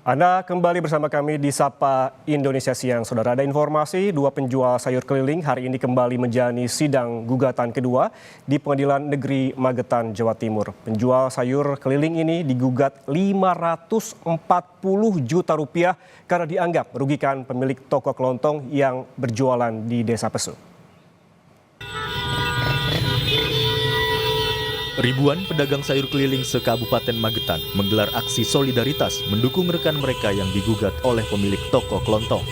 Anda kembali bersama kami di Sapa Indonesia Siang. Saudara, ada informasi dua penjual sayur keliling hari ini kembali menjalani sidang gugatan kedua di Pengadilan Negeri Magetan, Jawa Timur. Penjual sayur keliling ini digugat 540 juta rupiah karena dianggap merugikan pemilik toko kelontong yang berjualan di Desa Pesu. Ribuan pedagang sayur keliling se-Kabupaten Magetan menggelar aksi solidaritas mendukung rekan mereka yang digugat oleh pemilik toko kelontong.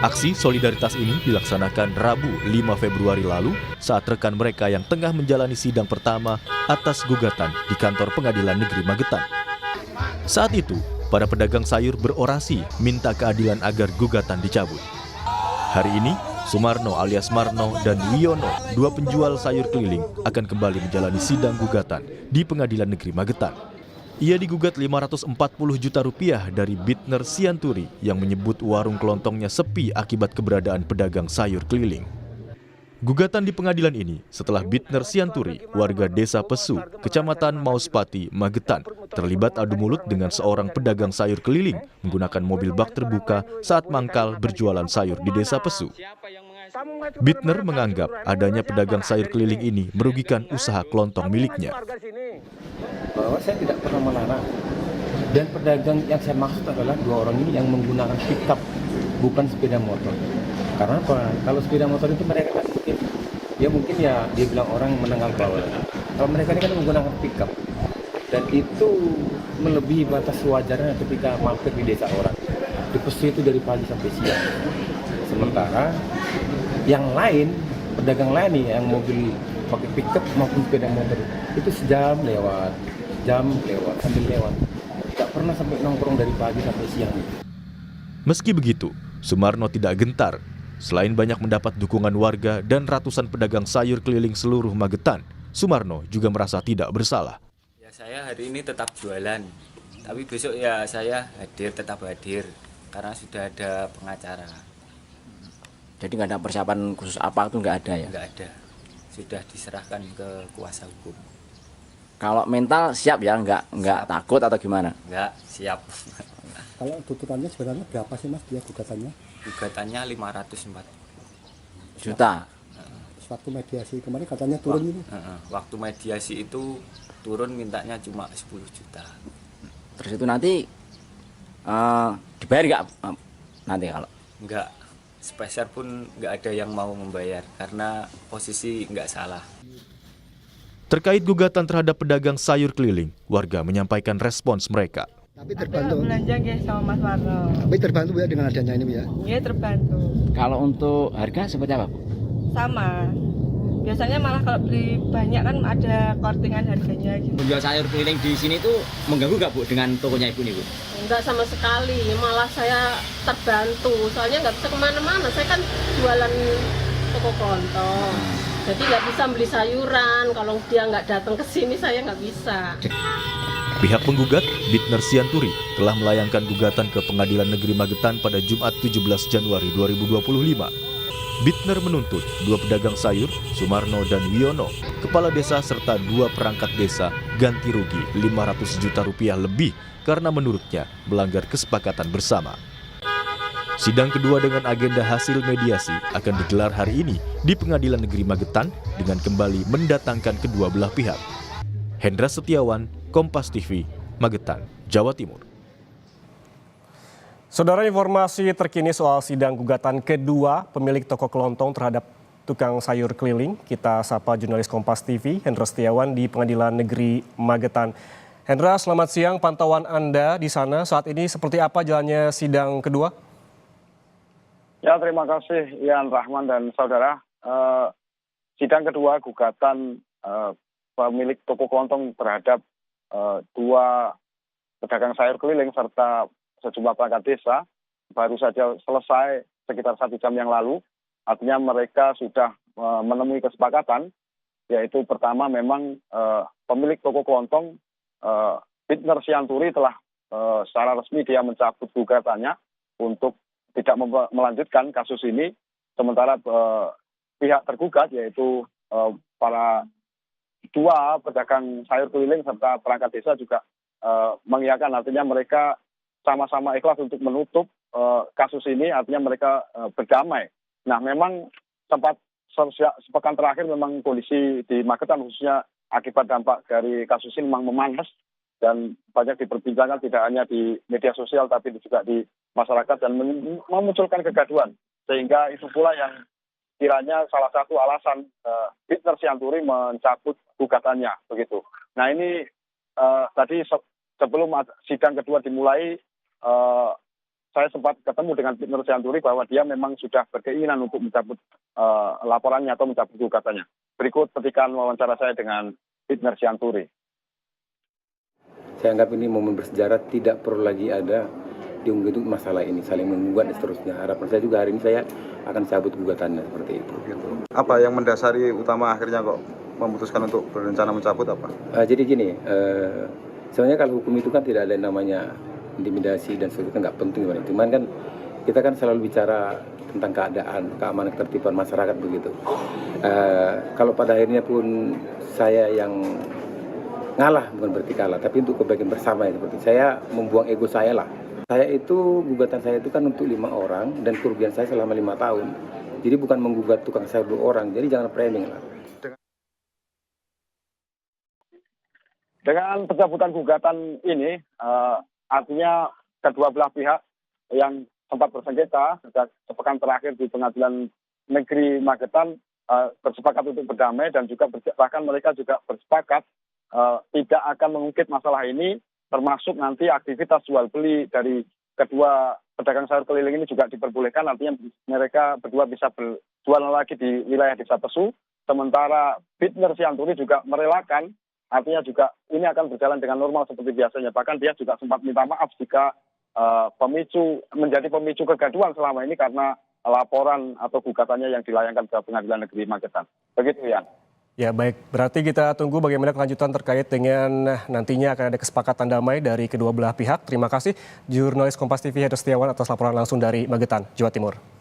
Aksi solidaritas ini dilaksanakan Rabu 5 Februari lalu saat rekan mereka yang tengah menjalani sidang pertama atas gugatan di kantor Pengadilan Negeri Magetan. Saat itu, para pedagang sayur berorasi minta keadilan agar gugatan dicabut. Hari ini, Sumarno alias Marno dan Wiono, dua penjual sayur keliling, akan kembali menjalani sidang gugatan di Pengadilan Negeri Magetan. Ia digugat 540 juta rupiah dari Bitner Sianturi yang menyebut warung kelontongnya sepi akibat keberadaan pedagang sayur keliling. Gugatan di pengadilan ini setelah Bitner Sianturi, warga Desa Pesu, Kecamatan Mauspati, Magetan, terlibat adu mulut dengan seorang pedagang sayur keliling menggunakan mobil bak terbuka saat mangkal berjualan sayur di Desa Pesu. Bitner menganggap adanya pedagang sayur keliling ini merugikan usaha kelontong miliknya. Bahwa saya tidak pernah melarang, dan pedagang yang saya maksud adalah dua orang ini yang menggunakan pickup, bukan sepeda motor. Karena apa? Kalau sepeda motor itu mereka kan mungkin ya dia bilang orang menengah bawah. Kalau mereka ini kan menggunakan pickup, dan itu melebihi batas wajarnya ketika mampir di desa orang. Di Pesu itu dari pagi sampai siang. Sementara yang lain, pedagang lain nih yang mobil pakai pickup maupun sepeda motor itu sejam lewat, sambil lewat. Tidak pernah sampai nongkrong dari pagi sampai siang. Meski begitu, Sumarno tidak gentar. Selain banyak mendapat dukungan warga dan ratusan pedagang sayur keliling seluruh Magetan, Sumarno juga merasa tidak bersalah. Ya, saya hari ini tetap jualan, tapi besok ya saya tetap hadir karena sudah ada pengacara. Jadi nggak ada persiapan khusus apa itu nggak ada ya? Nggak ada, sudah diserahkan ke kuasa hukum. Kalau mental siap ya, nggak takut atau gimana? Nggak, siap. Kalau tuntutannya sebenarnya berapa sih Mas dia gugatannya? Gugatannya 540 juta. Waktu mediasi kemarin katanya turun ini. Waktu mediasi itu turun mintanya cuma 10 juta. Terus itu nanti dibayar nggak nanti kalau? Nggak, sepeser pun nggak ada yang mau membayar karena posisi nggak salah. Terkait gugatan terhadap pedagang sayur keliling, warga menyampaikan respons mereka. Tapi terbantu. Belanja ya sama Mas Warno. Tapi terbantu ya dengan adanya ini ya. Iya terbantu. Kalau untuk harga seperti apa, Bu? Sama. Biasanya malah kalau beli banyak kan ada kortingan harganya gitu. Penjual sayur keliling di sini tuh mengganggu nggak Bu dengan tokonya Ibu nih Bu? Enggak sama sekali, malah saya terbantu. Soalnya nggak bisa kemana-mana, saya kan jualan toko kelontong. Jadi nggak bisa beli sayuran, kalau dia nggak datang ke sini saya nggak bisa. Pihak penggugat, Bitner Sianturi, telah melayangkan gugatan ke Pengadilan Negeri Magetan pada Jumat 17 Januari 2025. Bitner menuntut dua pedagang sayur, Sumarno dan Wiono, kepala desa serta dua perangkat desa ganti rugi 500 juta rupiah lebih karena menurutnya melanggar kesepakatan bersama. Sidang kedua dengan agenda hasil mediasi akan digelar hari ini di Pengadilan Negeri Magetan dengan kembali mendatangkan kedua belah pihak. Hendra Setiawan, Kompas TV, Magetan, Jawa Timur. Saudara, informasi terkini soal sidang gugatan kedua pemilik toko kelontong terhadap tukang sayur keliling. Kita sapa jurnalis Kompas TV, Hendra Setiawan di Pengadilan Negeri Magetan. Hendra, selamat siang. Pantauan Anda di sana saat ini seperti apa jalannya sidang kedua? Ya, terima kasih Ian Rahman dan saudara. Sidang kedua gugatan pemilik toko kelontong terhadap dua pedagang sayur keliling serta sejumlah perangkat desa baru saja selesai sekitar 1 jam yang lalu. Artinya mereka sudah menemui kesepakatan, yaitu pertama memang pemilik toko kelontong Bitner Sianturi telah secara resmi dia mencabut gugatannya untuk tidak melanjutkan kasus ini. Sementara pihak tergugat yaitu para dua pedagang sayur keliling serta perangkat desa juga mengiyakan, artinya mereka sama-sama ikhlas untuk menutup kasus ini, artinya mereka berdamai. Nah, memang sempat sepekan terakhir memang kondisi di Magetan khususnya akibat dampak dari kasus ini memang memanas dan banyak diperbincangkan tidak hanya di media sosial tapi juga di masyarakat dan memunculkan kegaduhan. Sehingga itu pula yang kiranya salah satu alasan Bittner Sianturi mencabut gugatannya begitu. Nah, ini tadi sebelum sidang kedua dimulai saya sempat ketemu dengan Bittner Sianturi bahwa dia memang sudah berkeinginan untuk mencabut laporannya atau mencabut gugatannya. Berikut petikan wawancara saya dengan Bittner Sianturi. Saya anggap ini momen bersejarah, tidak perlu lagi ada diungkit masalah ini, saling menggugat dan seterusnya. Harapan saya juga hari ini saya akan cabut gugatannya seperti itu. Apa yang mendasari utama akhirnya kok memutuskan untuk berencana mencabut apa? Jadi gini, sebenarnya kalau hukum itu kan tidak ada yang namanya intimidasi dan seterusnya, nggak penting. Cuman kan kita kan selalu bicara tentang keadaan, keamanan, ketertiban masyarakat begitu. Kalau pada akhirnya pun saya yang ngalah, bukan berarti kalah, tapi untuk kebaikan bersama ya, seperti saya membuang ego saya lah. Gugatan saya itu kan untuk 5 orang dan kerugian saya selama 5 tahun. Jadi bukan menggugat tukang sayur 2 orang, jadi jangan framing lah. Dengan pencabutan gugatan ini, artinya kedua belah pihak yang sempat bersengketa sejak sepekan terakhir di Pengadilan Negeri Magetan bersepakat untuk berdamai dan juga bahkan mereka juga bersepakat tidak akan mengungkit masalah ini, termasuk nanti aktivitas jual beli dari kedua pedagang sayur keliling ini juga diperbolehkan, artinya mereka berdua bisa berjualan lagi di wilayah Desa Tesu, sementara Bittner Sianturi juga merelakan, artinya juga ini akan berjalan dengan normal seperti biasanya, bahkan dia juga sempat minta maaf jika menjadi pemicu kegaduhan selama ini karena laporan atau gugatannya yang dilayangkan ke Pengadilan Negeri Magetan. Begitu, Yan. Ya baik, berarti kita tunggu bagaimana kelanjutan terkait dengan nantinya akan ada kesepakatan damai dari kedua belah pihak. Terima kasih jurnalis Kompas TV Hendra Setiawan atas laporan langsung dari Magetan, Jawa Timur.